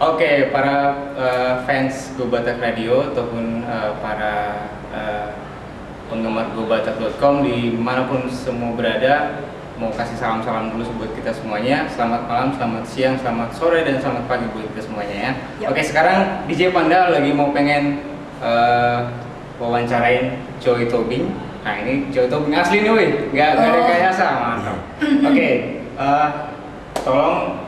Oke, para fans Go Batak Radio ataupun para penggemar gobatak.com dimanapun semua berada, mau kasih salam-salam dulu buat kita semuanya. Selamat malam, selamat siang, selamat sore, dan selamat pagi buat kita semuanya ya. Yep. Oke, sekarang DJ Panda lagi mau pengen wawancarain Joy Tobing. Nah ini Joy Tobing asli nih, wih, nggak ada rekayasa, mantap. Oke, tolong.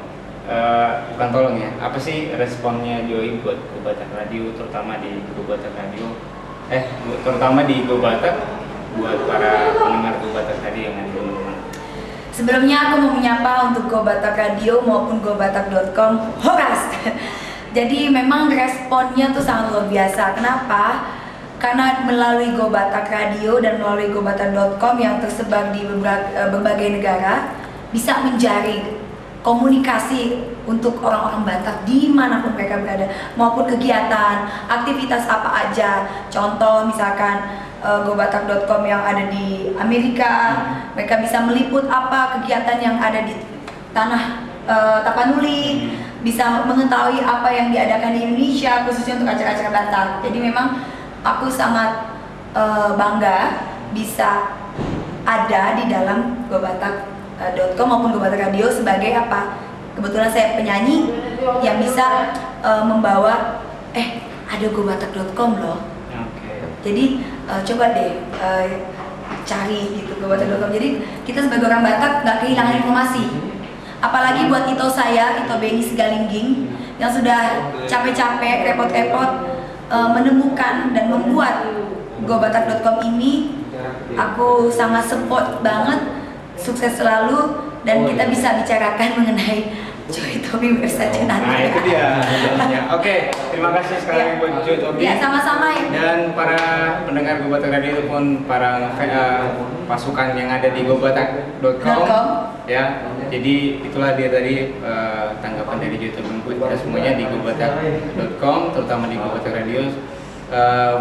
Bukan tolong ya, apa sih responnya Joy buat Go Batak Radio, terutama di Go Batak Radio, terutama di Go Batak, buat para pendengar Go Batak Radio yang ada di rumah. Sebelumnya aku mau menyapa untuk Go Batak Radio maupun gobatak.com Horas. Jadi memang responnya tuh sangat luar biasa. Kenapa? Karena melalui Go Batak Radio dan melalui gobatak.com yang tersebar di berbagai negara bisa menjaring komunikasi untuk orang-orang Batak dimanapun mereka berada, maupun kegiatan, aktivitas apa aja. Contoh misalkan gobatak.com yang ada di Amerika, mereka bisa meliput apa kegiatan yang ada di tanah Tapanuli, bisa mengetahui apa yang diadakan di Indonesia khususnya untuk acara-acara Batak. Jadi memang aku sangat bangga bisa ada di dalam gobatak.com maupun Go Batak Radio sebagai apa? Kebetulan saya penyanyi yang bisa membawa ada gobatak.com loh. Okay. Jadi coba deh cari gitu gobatak.com. Jadi kita sebagai orang Batak nggak kehilangan informasi. Apalagi buat Ito Beni Sigalingging yang sudah capek-capek, repot-repot menemukan dan membuat gobatak.com ini, aku sangat support banget. Sukses selalu dan kita bisa bicarakan mengenai Joy Tobing Versace nanti. Nah itu dia. Oke, terima kasih sekali lagi buat Joy Tobing. Ya sama-sama ya. Dan para pendengar Go Batak Radio ataupun para pasukan yang ada di gobatak.com ya. Jadi itulah dia tadi tanggapan dari Joy Tobing buat kita semuanya di gobatak.com, terutama di Go Batak Radio.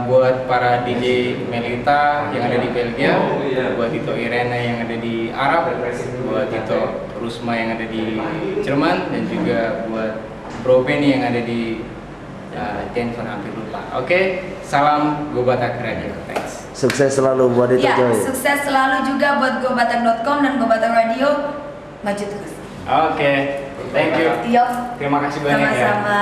Buat para DJ Melita yang ada di Belgia, buat Tito Irena yang ada di Arab, buat Tito Rusma yang ada di Jerman, dan juga buat Bro Benny yang ada di Denver, hampir lupa. Oke, salam Go Batak Radio. Thanks. Sukses selalu buat itu Ya, Joy. sukses selalu juga buat gobatak.com dan Go Batak Radio. Maju terus. Oke, thank you. Tiok. Terima kasih banyak ya. Sama-sama.